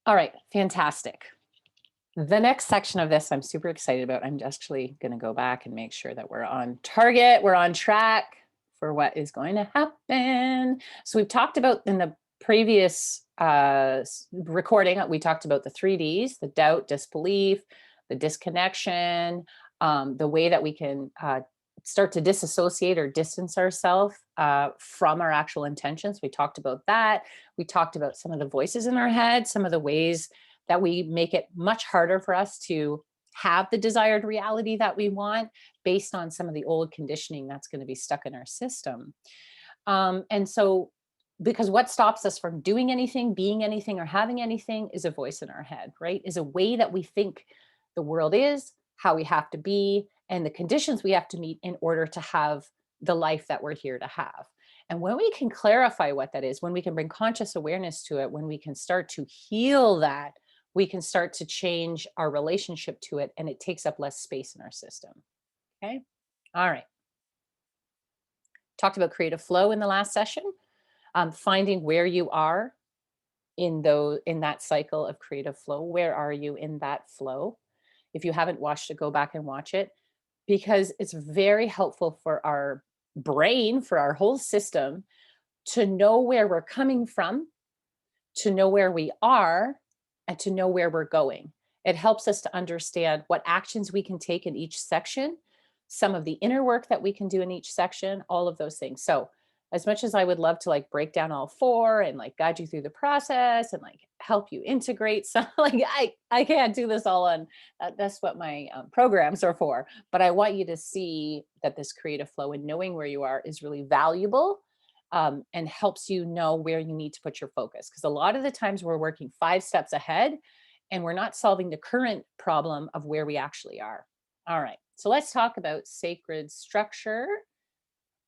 All right, fantastic. The next section of this I'm super excited about. I'm actually going to go back and make sure that we're on target, we're on track for what is going to happen. So we've talked about in the previous recording, we talked about the 3Ds, the doubt, disbelief, the disconnection, the way that we can start to disassociate or distance ourselves from our actual intentions. We talked about that. We talked about some of the voices in our head, some of the ways that we make it much harder for us to have the desired reality that we want based on some of the old conditioning that's going to be stuck in our system. And so, because what stops us from doing anything, being anything, or having anything is a voice in our head, right? Is a way that we think the world is, how we have to be, and the conditions we have to meet in order to have the life that we're here to have. And when we can clarify what that is, when we can bring conscious awareness to it, when we can start to heal that, we can start to change our relationship to it and it takes up less space in our system. Okay. All right. Talked about creative flow in the last session, finding where you are in that cycle of creative flow. Where are you in that flow? If you haven't watched it, go back and watch it because it's very helpful for our brain, for our whole system to know where we're coming from, to know where we are, and to know where we're going. It helps us to understand what actions we can take in each section, some of the inner work that we can do in each section, all of those things. So, as much as I would love to like break down all four and like guide you through the process and like help you integrate some, like I can't do this all on. That's what my programs are for. But I want you to see that this creative flow and knowing where you are is really valuable, and helps you know where you need to put your focus. Because a lot of the times we're working 5 steps ahead and we're not solving the current problem of where we actually are. All right. So let's talk about sacred structure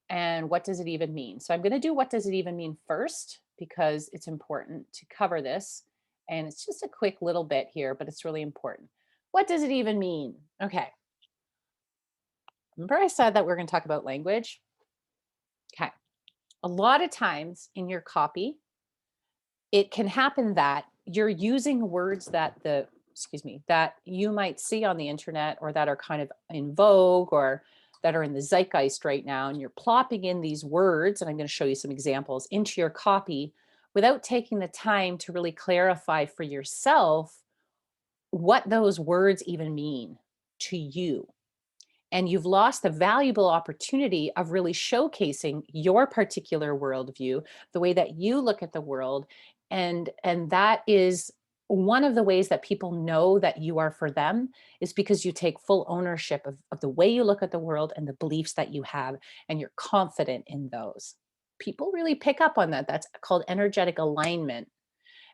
and what does it even mean. So I'm going to do what does it even mean first because it's important to cover this. And it's just a quick little bit here, but it's really important. What does it even mean? Okay. Remember I said that we're going to talk about language? Okay. A lot of times in your copy, it can happen that you're using words that that you might see on the internet or that are kind of in vogue or that are in the zeitgeist right now, and you're plopping in these words, and I'm going to show you some examples into your copy without taking the time to really clarify for yourself what those words even mean to you. And you've lost the valuable opportunity of really showcasing your particular worldview, the way that you look at the world. And that is one of the ways that people know that you are for them is because you take full ownership of the way you look at the world and the beliefs that you have, and you're confident in those. People really pick up on that. That's called energetic alignment.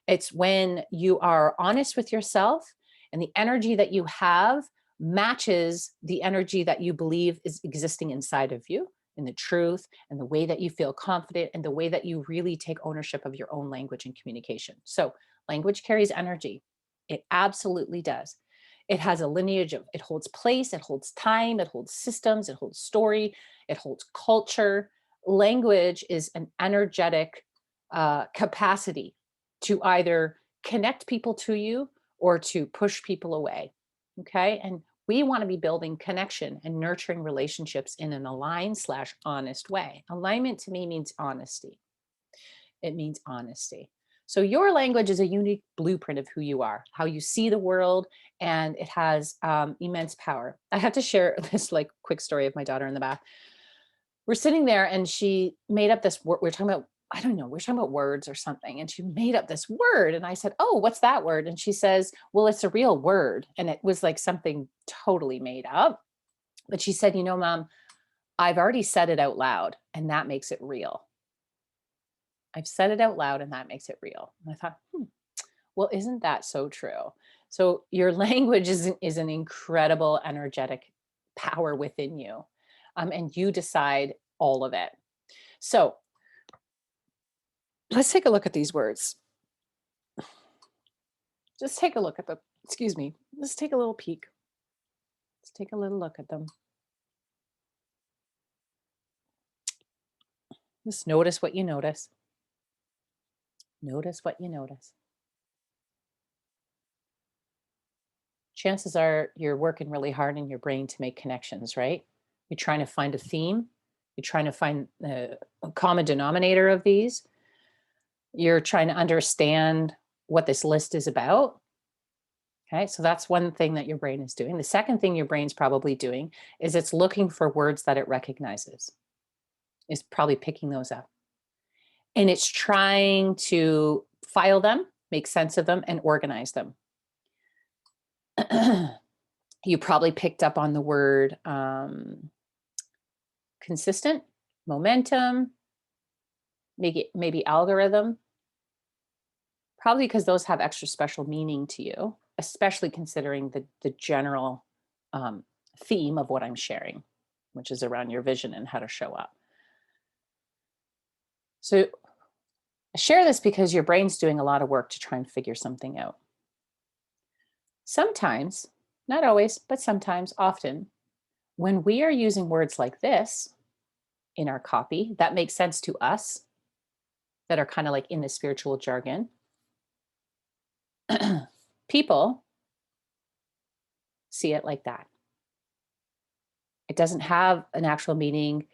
It's when you are honest with yourself and the energy that you have matches the energy that you believe is existing inside of you, and the truth and the way that you feel confident and the way that you really take ownership of your own language and communication. So, language carries energy. It absolutely does. It has a lineage of it holds place, it holds time, it holds systems, it holds story, it holds culture. Language is an energetic capacity to either connect people to you or to push people away. Okay. And we want to be building connection and nurturing relationships in an aligned slash honest way. Alignment to me means honesty. It means honesty. So your language is a unique blueprint of who you are, how you see the world, and it has immense power. I have to share this like quick story of my daughter in the back. We're sitting there and she made up this word. We're talking about, I don't know, we're talking about words or something. And she made up this word. And I said, "Oh, what's that word?" And she says, "Well, it's a real word." And it was like something totally made up. But she said, Mom, I've already said it out loud and that makes it real. I've said it out loud and that makes it real. And I thought, well, isn't that so true? So your language is an incredible energetic power within you. And you decide all of it. So let's take a look at these words. Just take a look at them. Excuse me. Let's take a little peek. Let's take a little look at them. Just notice what you notice. Notice what you notice. chances are you're working really hard in your brain to make connections, right? You're trying to find a theme. You're trying to find a common denominator of these. You're trying to understand what this list is about. Okay, so that's one thing that your brain is doing. The second thing your brain's probably doing is it's looking for words that it recognizes, is probably picking those up. And it's trying to file them, make sense of them, and organize them. You probably picked up on the word consistent, momentum, maybe algorithm, probably because those have extra special meaning to you, especially considering the general theme of what I'm sharing, which is around your vision and how to show up. So I share this because your brain's doing a lot of work to try and figure something out. Sometimes, not always, but sometimes, often, when we are using words like this in our copy that make sense to us, that are kind of like in the spiritual jargon, people see it like that. It doesn't have an actual meaning.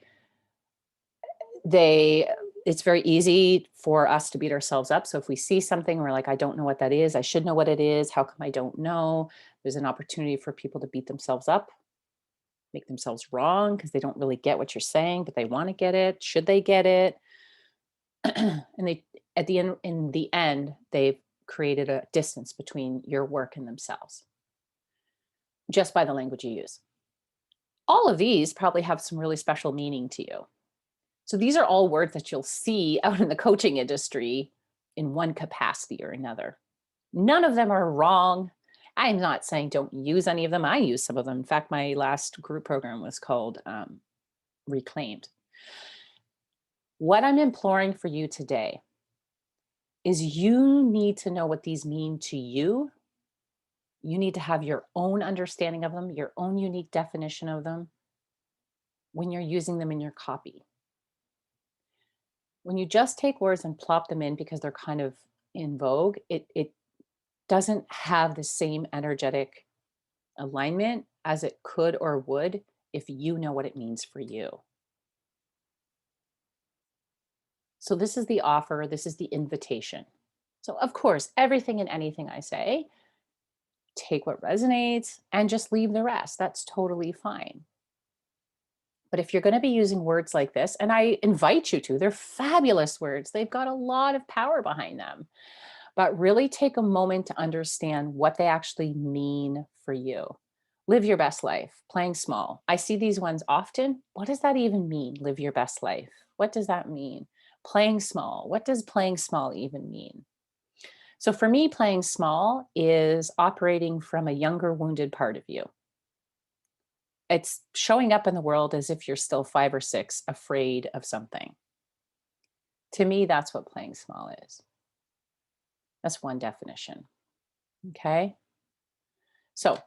It's very easy for us to beat ourselves up. So if we see something, we're like, I don't know what that is. I should know what it is. How come I don't know? There's an opportunity for people to beat themselves up, make themselves wrong because they don't really get what you're saying, but they want to get it. Should they get it? And they, in the end, they've created a distance between your work and themselves just by the language you use. All of these probably have some really special meaning to you. So these are all words that you'll see out in the coaching industry in one capacity or another. None of them are wrong. I'm not saying don't use any of them. I use some of them. In fact, my last group program was called Reclaimed. What I'm imploring for you today is you need to know what these mean to you. You need to have your own understanding of them, your own unique definition of them when you're using them in your copy. When you just take words and plop them in because they're kind of in vogue, it doesn't have the same energetic alignment as it could or would if you know what it means for you. So this is the offer, this is the invitation. So of course, everything and anything I say, take what resonates and just leave the rest. That's totally fine. But if you're going to be using words like this, and I invite you to, they're fabulous words. They've got a lot of power behind them. But really take a moment to understand what they actually mean for you. Live your best life, playing small. I see these ones often. What does that even mean? Live your best life. What does that mean? Playing small. What does playing small even mean? So for me, playing small is operating from a younger, wounded part of you. It's showing up in the world as if you're still 5 or 6, afraid of something. To me, that's what playing small is. That's one definition. Okay. So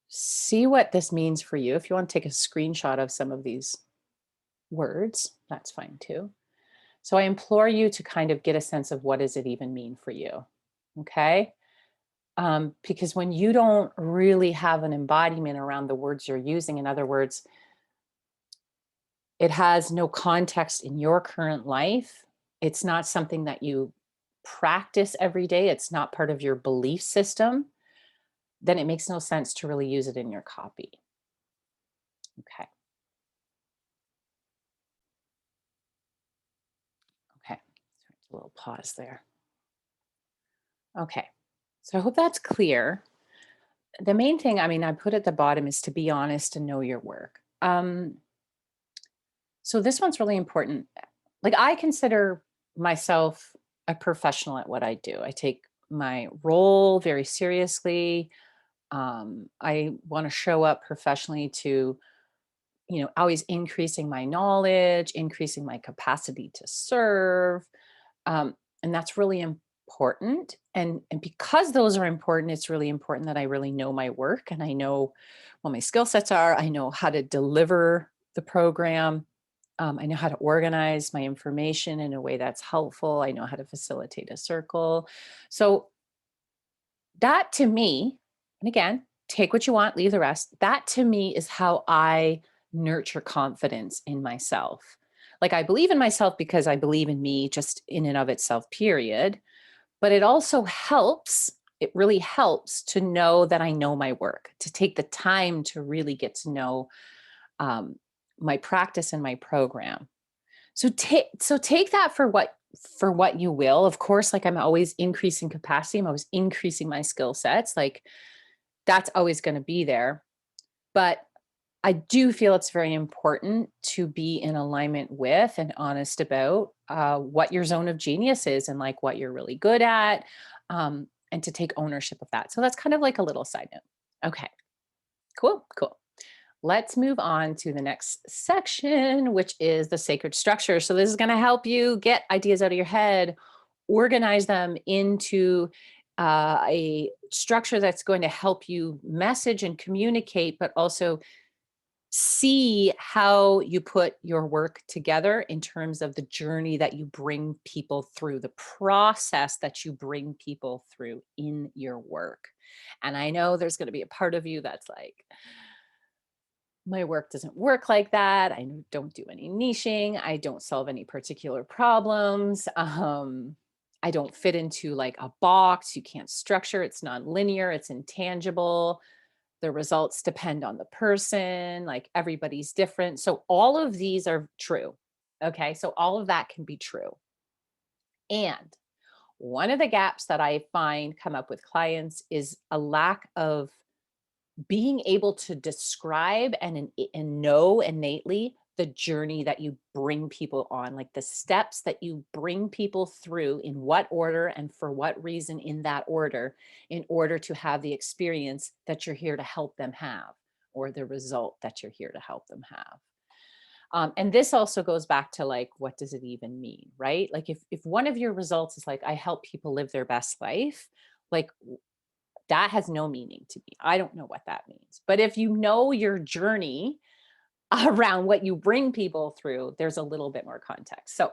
see what this means for you. If you want to take a screenshot of some of these words, that's fine too. So I implore you to kind of get a sense of what does it even mean for you. Okay. Because when you don't really have an embodiment around the words you're using, in other words, it has no context in your current life. It's not something that you practice every day. It's not part of your belief system. Then it makes no sense to really use it in your copy. Okay. Okay. A little pause there. Okay. So I hope that's clear. The main thing, I mean, I put at the bottom is to be honest and know your work. So this one's really important. Like I consider myself a professional at what I do. I take my role very seriously. I want to show up professionally to, always increasing my knowledge, increasing my capacity to serve. And that's really important. And because those are important, it's really important that I really know my work and I know what my skill sets are. I know how to deliver the program. I know how to organize my information in a way that's helpful. I know how to facilitate a circle. So that to me And again, take what you want, leave the rest. That to me is how I nurture confidence in myself. Like I believe in myself because I believe in me just in and of itself, period. But it also helps, it really helps to know that I know my work, to take the time to really get to know my practice and my program. So take that for what you will. Of course, like I'm always increasing capacity, I'm always increasing my skill sets. Like that's always going to be there. But I do feel it's very important to be in alignment with and honest about what your zone of genius is and like what you're really good at, and to take ownership of that. So that's kind of like a little side note. Okay, cool, cool. Let's move on to the next section, which is the sacred structure. So this is going to help you get ideas out of your head, organize them into a structure that's going to help you message and communicate, but also see how you put your work together in terms of the journey that you bring people through, the process that you bring people through in your work. And I know there's going to be a part of you that's like, my work doesn't work like that. I don't do any niching. I don't solve any particular problems. I don't fit into like a box. You can't structure. It's non-linear. It's intangible. The results depend on the person. Like everybody's different. So all of these are true. Okay. So all of that can be true. And one of the gaps that I find come up with clients is a lack of being able to describe and know innately the journey that you bring people on, like the steps that you bring people through, in what order and for what reason in that order, in order to have the experience that you're here to help them have, or the result that you're here to help them have. And this also goes back to like, what does it even mean, right? Like if one of your results is like, I help people live their best life, like that has no meaning to me. I don't know what that means. But if you know your journey around what you bring people through, there's a little bit more context. So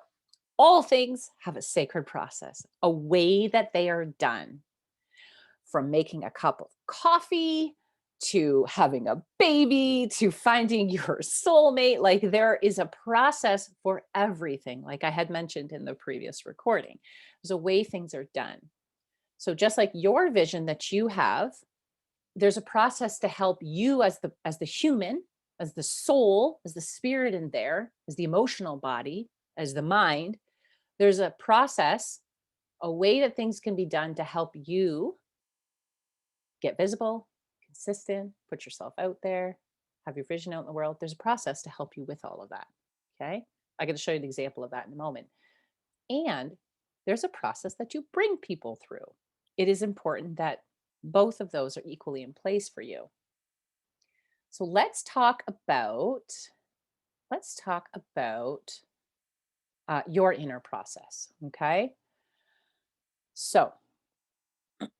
all things have a sacred process, a way that they are done, from making a cup of coffee to having a baby to finding your soulmate. Like there is a process for everything. Like I had mentioned in the previous recording, there's a way things are done. So just like your vision that you have, there's a process to help you as the human, as the soul, as the spirit in there, as the emotional body, as the mind. There's a process, a way that things can be done to help you get visible, consistent, put yourself out there, have your vision out in the world. There's a process to help you with all of that. Okay. I'm going to show you an example of that in a moment. And there's a process that you bring people through. It is important that both of those are equally in place for you. So let's talk about your inner process. Okay. So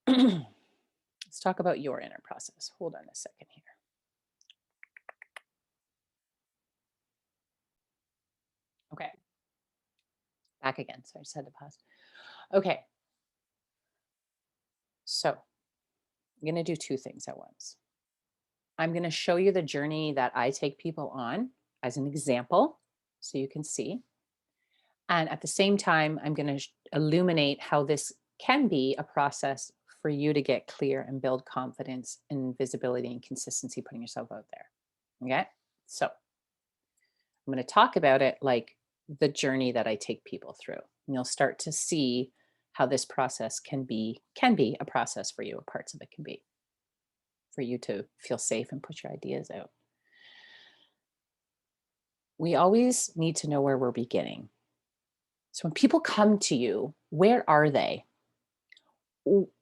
let's talk about your inner process. Hold on a second here. Okay. Back again. So I just had to pause. Okay. So I'm going to do two things at once. I'm going to show you the journey that I take people on as an example so you can see. And at the same time, I'm going to illuminate how this can be a process for you to get clear and build confidence and visibility and consistency putting yourself out there. Okay. So I'm going to talk about it like the journey that I take people through. And you'll start to see how this process can be a process for you, or parts of it can be, for you to feel safe and put your ideas out. We always need to know where we're beginning. So when people come to you, where are they?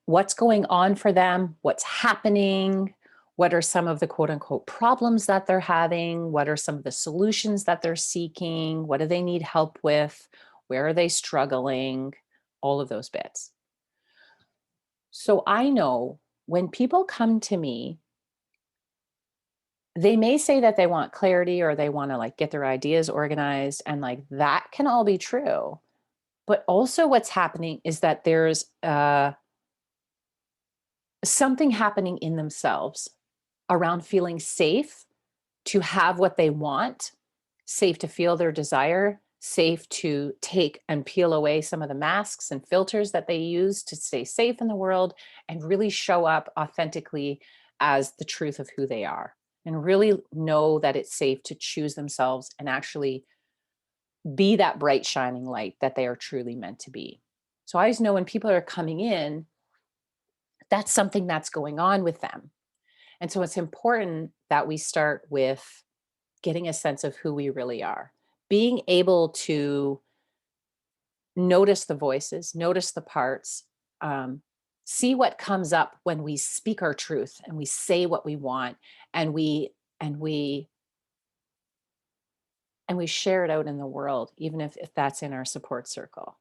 What's going on for them? What's happening? What are some of the quote unquote problems that they're having? What are some of the solutions that they're seeking? What do they need help with? Where are they struggling? All of those bits. So I know when people come to me, they may say that they want clarity or they want to like get their ideas organized, and like that can all be true. But also what's happening is that there's something happening in themselves around feeling safe to have what they want, safe to feel their desire, safe to take and peel away some of the masks and filters that they use to stay safe in the world and really show up authentically as the truth of who they are and really know that it's safe to choose themselves and actually be that bright shining light that they are truly meant to be. So I always know when people are coming in, that's something that's going on with them. And so it's important that we start with getting a sense of who we really are, being able to notice the voices, notice the parts, um, see what comes up when we speak our truth and we say what we want and and we we share it out in the world, even if that's in our support circle.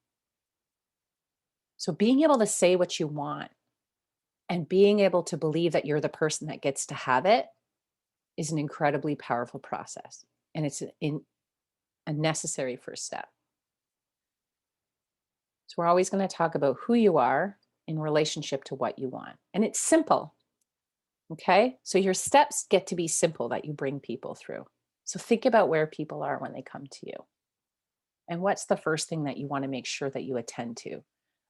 So being able to say what you want and being able to believe that you're the person that gets to have it is an incredibly powerful process. And it's a necessary first step. So we're always going to talk about who you are in relationship to what you want. And it's simple. Okay. So your steps get to be simple that you bring people through. So think about where people are when they come to you. And what's the first thing that you want to make sure that you attend to?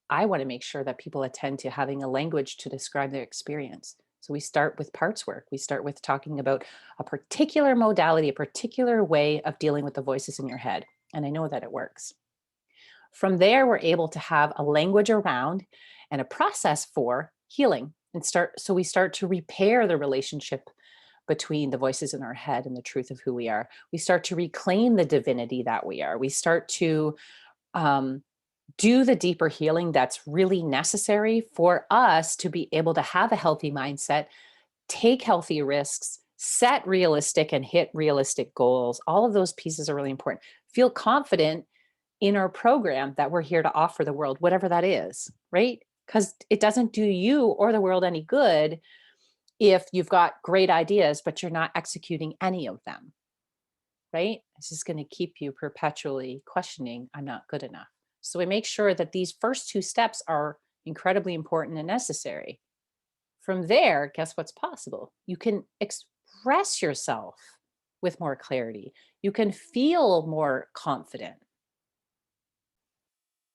I want to make sure that people attend to having a language to describe their experience. So we start with parts work. We start with talking about a particular modality, a particular way of dealing with the voices in your head. And I know that it works. From there, we're able to have a language around and a process for healing and we start to repair the relationship between the voices in our head and the truth of who we are. We start to reclaim the divinity that we are. We start to um, do the deeper healing that's really necessary for us to be able to have a healthy mindset, take healthy risks, set realistic and hit realistic goals. All of those pieces are really important. Feel confident in our program that we're here to offer the world, whatever that is, right? Because it doesn't do you or the world any good if you've got great ideas, but you're not executing any of them, right? It's just going to keep you perpetually questioning, I'm not good enough. So we make sure that these first two steps are incredibly important and necessary. From there, guess what's possible? You can express yourself with more clarity. You can feel more confident.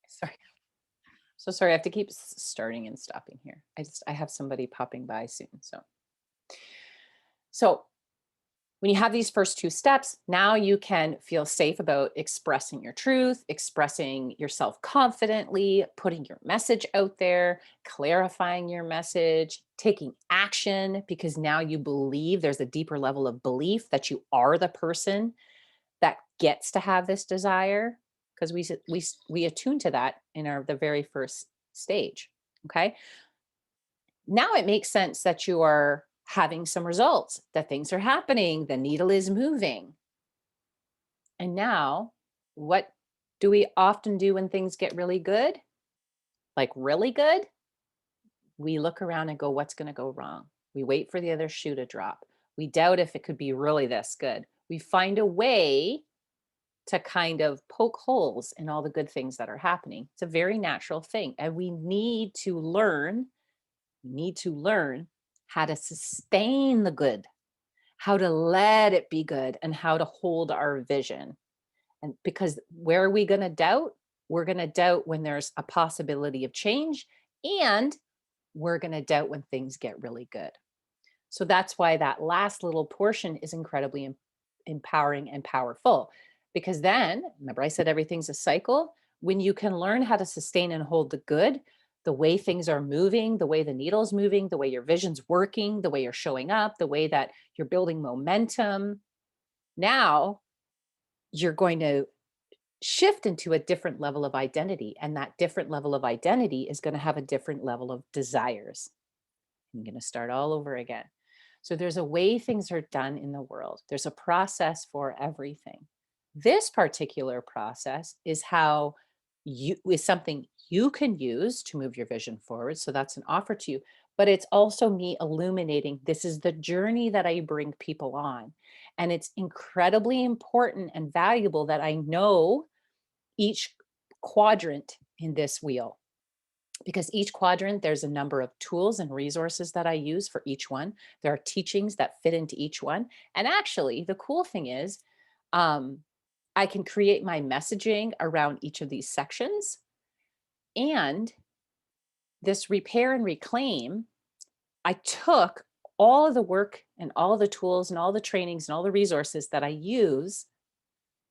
Sorry. So sorry, I have to keep starting and stopping here. I have somebody popping by soon. So when you have these first two steps, now you can feel safe about expressing your truth, expressing yourself confidently, putting your message out there, clarifying your message, taking action because now you believe there's a deeper level of belief that you are the person that gets to have this desire because we attune to that in the very first stage. Okay, now it makes sense that you are having some results, that things are happening, the needle is moving. And now, what do we often do when things get really good? Like really good? We look around and go, what's going to go wrong? We wait for the other shoe to drop. We doubt if it could be really this good. We find a way to kind of poke holes in all the good things that are happening. It's a very natural thing. And we need to learn how to sustain the good, how to let it be good, and how to hold our vision. And because where are we going to doubt? We're going to doubt when there's a possibility of change, and we're going to doubt when things get really good. So that's why that last little portion is incredibly empowering and powerful. Because then, remember, I said everything's a cycle. When you can learn how to sustain and hold the good, the way things are moving, the way the needle's moving, the way your vision's working, the way you're showing up, the way that you're building momentum, now you're going to shift into a different level of identity. And that different level of identity is going to have a different level of desires. I'm going to start all over again. So there's a way things are done in the world. There's a process for everything. This particular process is something you can use to move your vision forward. So that's an offer to you, but it's also me illuminating this is the journey that I bring people on. And it's incredibly important and valuable that I know each quadrant in this wheel, because each quadrant, there's a number of tools and resources that I use for each one. There are teachings that fit into each one. And actually, the cool thing is, um, I can create my messaging around each of these sections. And this repair and reclaim, I took all of the work and all the tools and all the trainings and all the resources that I use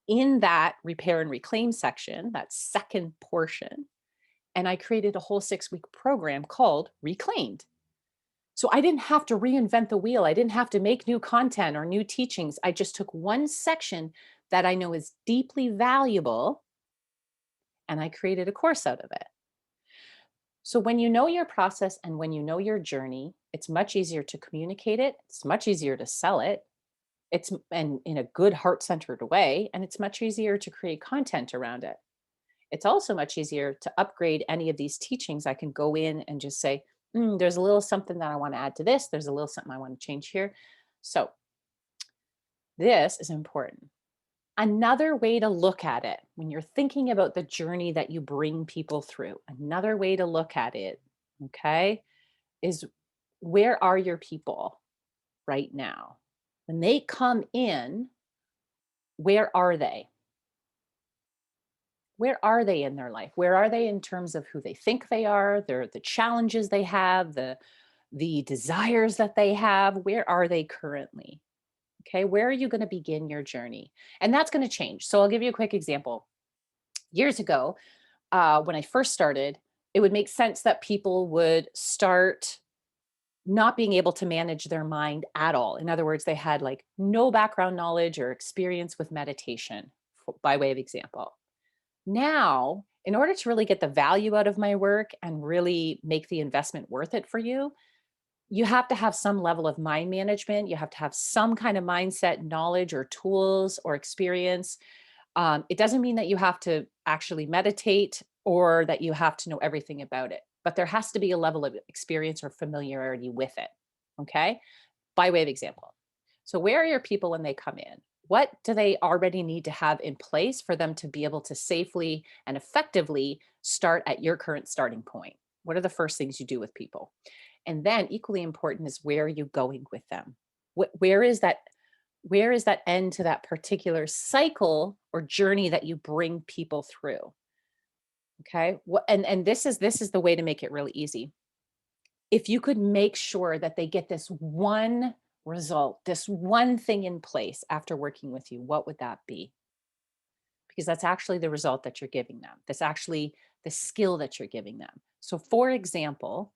in that repair and reclaim section, that second portion, and I created a whole 6-week program called Reclaimed. So I didn't have to reinvent the wheel. I didn't have to make new content or new teachings. I just took one section that I know is deeply valuable and I created a course out of it. So when you know your process and when you know your journey, it's much easier to communicate it. It's much easier to sell it. And in a good heart-centered way, and it's much easier to create content around it. It's also much easier to upgrade any of these teachings. I can go in and just say, there's a little something that I want to add to this. There's a little something I want to change here. So this is important. Another way to look at it when you're thinking about the journey that you bring people through, another way to look at it, okay, is where are your people right now? When they come in, where are they? Where are they in their life? Where are they in terms of who they think they are, the challenges they have, the desires that they have? Where are they currently? Okay, where are you going to begin your journey? And that's going to change. So I'll give you a quick example. Years ago, when I first started, it would make sense that people would start not being able to manage their mind at all. In other words, they had like no background knowledge or experience with meditation, by way of example. Now, in order to really get the value out of my work and really make the investment worth it for you, you have to have some level of mind management. You have to have some kind of mindset, knowledge, or tools or experience. It doesn't mean that you have to actually meditate or that you have to know everything about it, but there has to be a level of experience or familiarity with it. Okay. By way of example. So, where are your people when they come in? What do they already need to have in place for them to be able to safely and effectively start at your current starting point? What are the first things you do with people? And then equally important is where are you going with them? Where is that end to that particular cycle or journey that you bring people through? Okay? And this is the way to make it really easy. If you could make sure that they get this one result, this one thing in place after working with you, what would that be? Because that's actually the result that you're giving them. That's actually the skill that you're giving them. So, for example,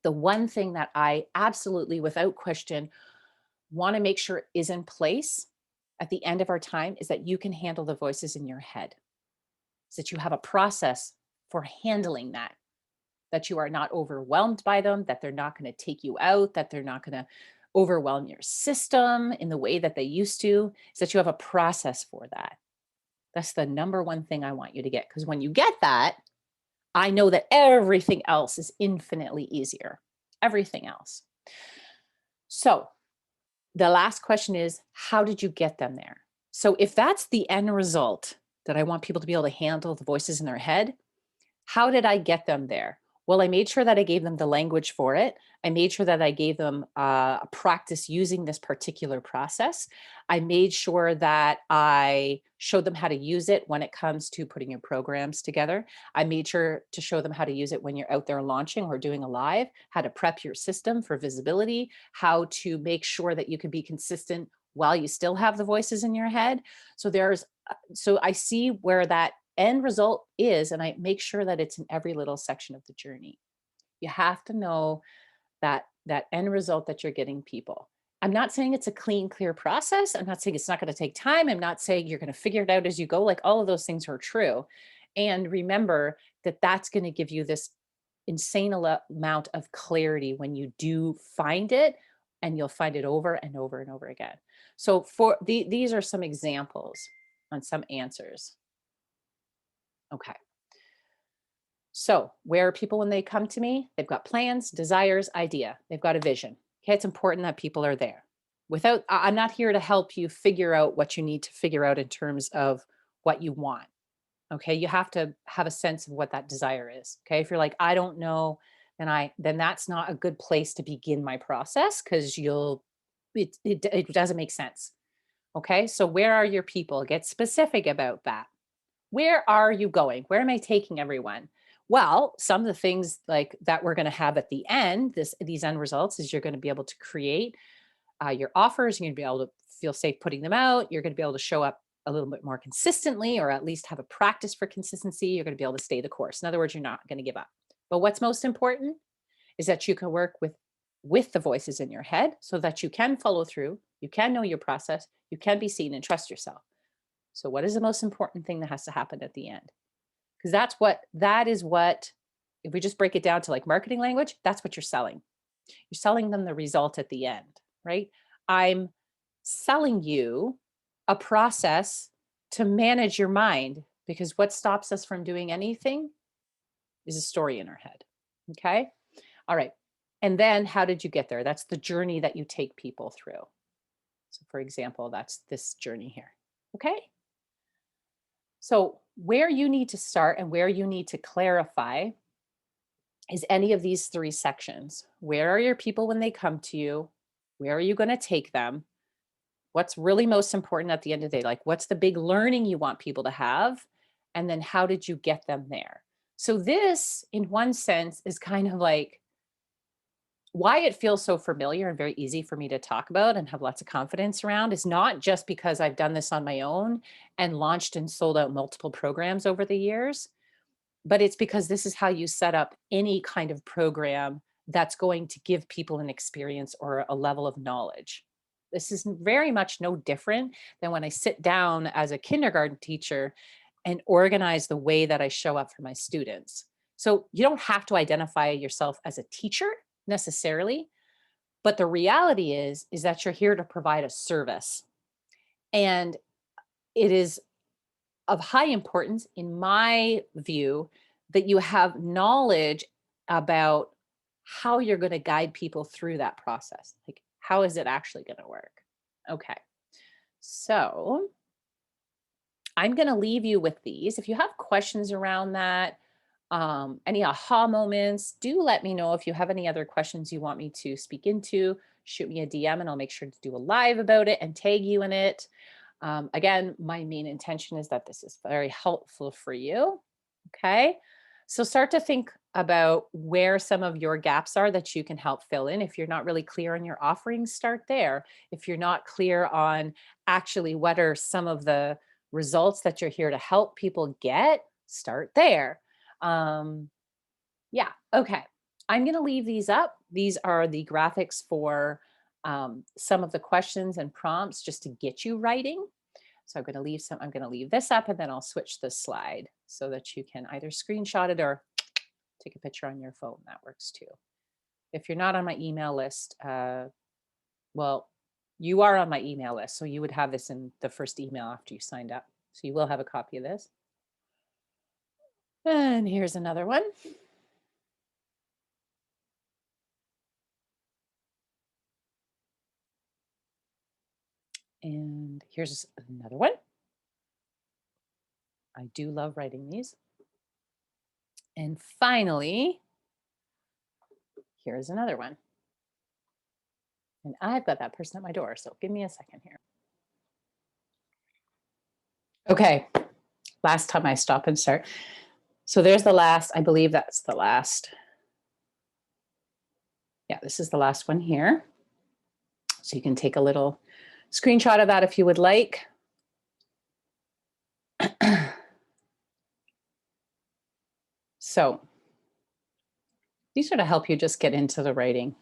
the one thing that I absolutely, without question, want to make sure is in place at the end of our time is that you can handle the voices in your head, is that you have a process for handling that you are not overwhelmed by them, that they're not going to take you out, that they're not going to overwhelm your system in the way that they used to, is that you have a process for that. That's the number one thing I want you to get. Because when you get that, I know that everything else is infinitely easier. Everything else. So the last question is, how did you get them there? So if that's the end result, that I want people to be able to handle the voices in their head, how did I get them there? Well, I made sure that I gave them the language for it. I made sure that I gave them a practice using this particular process. I made sure that I showed them how to use it when it comes to putting your programs together. I made sure to show them how to use it when you're out there launching or doing a live, how to prep your system for visibility, how to make sure that you can be consistent while you still have the voices in your head. So I see where that end result is, and I make sure that it's in every little section of the journey. You have to know that end result that you're getting people. I'm not saying it's a clean, clear process. I'm not saying it's not going to take time. I'm not saying you're going to figure it out as you go. Like all of those things are true. And remember that that's going to give you this insane amount of clarity when you do find it, and you'll find it over and over and over again. So these are some examples on some answers. Okay. So, where are people when they come to me? They've got plans, desires, idea. They've got a vision. Okay, it's important that people are there. I'm not here to help you figure out what you need to figure out in terms of what you want. Okay, you have to have a sense of what that desire is. Okay, if you're like, I don't know, then that's not a good place to begin my process, because it doesn't make sense. Okay, so where are your people? Get specific about that. Where are you going? Where am I taking everyone? Well, some of the things like that we're going to have at the end, these end results, is you're going to be able to create your offers. You're going to be able to feel safe putting them out. You're going to be able to show up a little bit more consistently, or at least have a practice for consistency. You're going to be able to stay the course. In other words, you're not going to give up. But what's most important is that you can work with the voices in your head, so that you can follow through, you can know your process, you can be seen and trust yourself. So what is the most important thing that has to happen at the end? Because that is what, if we just break it down to like marketing language, that's what you're selling. You're selling them the result at the end, right? I'm selling you a process to manage your mind, because what stops us from doing anything is a story in our head. Okay. All right. And then how did you get there? That's the journey that you take people through. So, for example, that's this journey here. Okay. So, where you need to start and where you need to clarify is any of these three sections. Where are your people when they come to you? Where are you going to take them? What's really most important at the end of the day? Like, what's the big learning you want people to have? And then how did you get them there? So, this, in one sense, is kind of like why it feels so familiar and very easy for me to talk about and have lots of confidence around, is not just because I've done this on my own and launched and sold out multiple programs over the years, but it's because this is how you set up any kind of program that's going to give people an experience or a level of knowledge. This is very much no different than when I sit down as a kindergarten teacher and organize the way that I show up for my students. So you don't have to identify yourself as a teacher necessarily, but the reality is that you're here to provide a service. And it is of high importance, in my view, that you have knowledge about how you're going to guide people through that process. Like, how is it actually going to work? Okay. So I'm going to leave you with these. If you have questions around that, any aha moments, do let me know. If you have any other questions you want me to speak into, shoot me a DM and I'll make sure to do a live about it and tag you in it. Again, my main intention is that this is very helpful for you. Okay. So start to think about where some of your gaps are that you can help fill in. If you're not really clear on your offerings, start there. If you're not clear on actually what are some of the results that you're here to help people get, start there. Um, yeah. Okay. I'm going to leave these up. These are the graphics for some of the questions and prompts just to get you writing. So I'm going to leave this up, and then I'll switch the slide so that you can either screenshot it or take a picture on your phone. That works too. If you're not on my email list, well, you are on my email list. So you would have this in the first email after you signed up. So you will have a copy of this. And here's another one. And here's another one. I do love writing these. And finally, here's another one. And I've got that person at my door, so give me a second here. Okay, last time I stop and start. So there's the last, I believe that's the last. Yeah, this is the last one here. So you can take a little screenshot of that if you would like. So these are to help you just get into the writing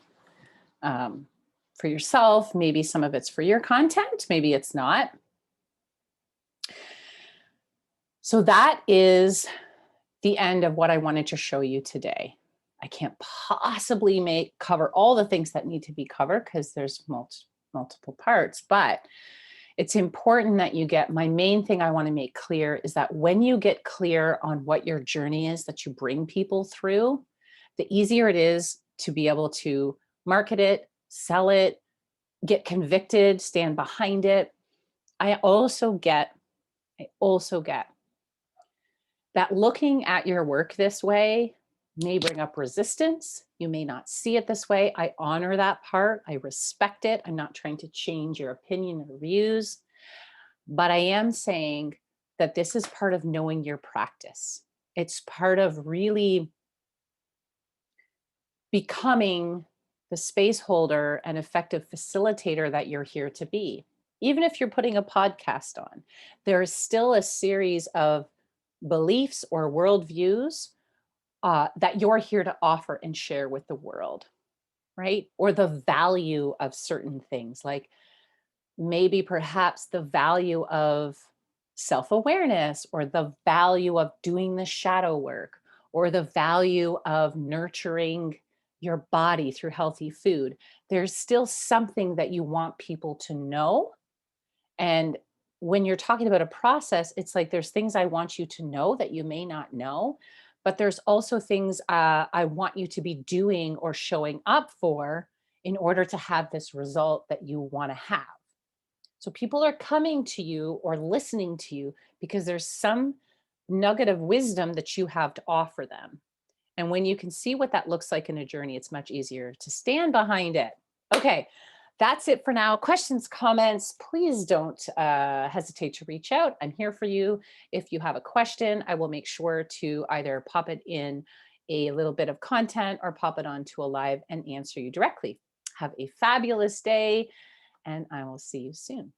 for yourself. Maybe some of it's for your content, maybe it's not. So that is the end of what I wanted to show you today. I can't possibly cover all the things that need to be covered because there's multiple parts, but it's important that you get, my main thing I want to make clear is that when you get clear on what your journey is that you bring people through, the easier it is to be able to market it, sell it, get convicted, stand behind it. I also get that looking at your work this way may bring up resistance. You may not see it this way. I honor that part. I respect it. I'm not trying to change your opinion or views, but I am saying that this is part of knowing your practice. It's part of really becoming the space holder and effective facilitator that you're here to be. Even if you're putting a podcast on, there is still a series of beliefs or worldviews that you're here to offer and share with the world, right? Or the value of certain things, like maybe perhaps the value of self awareness, or the value of doing the shadow work, or the value of nurturing your body through healthy food. There's still something that you want people to know. And when you're talking about a process, it's like there's things I want you to know that you may not know, but there's also things I want you to be doing or showing up for in order to have this result that you want to have. So people are coming to you or listening to you because there's some nugget of wisdom that you have to offer them. And when you can see what that looks like in a journey, it's much easier to stand behind it. Okay, that's it for now. Questions, comments, please don't hesitate to reach out. I'm here for you. If you have a question, I will make sure to either pop it in a little bit of content or pop it onto a live and answer you directly. Have a fabulous day, and I will see you soon.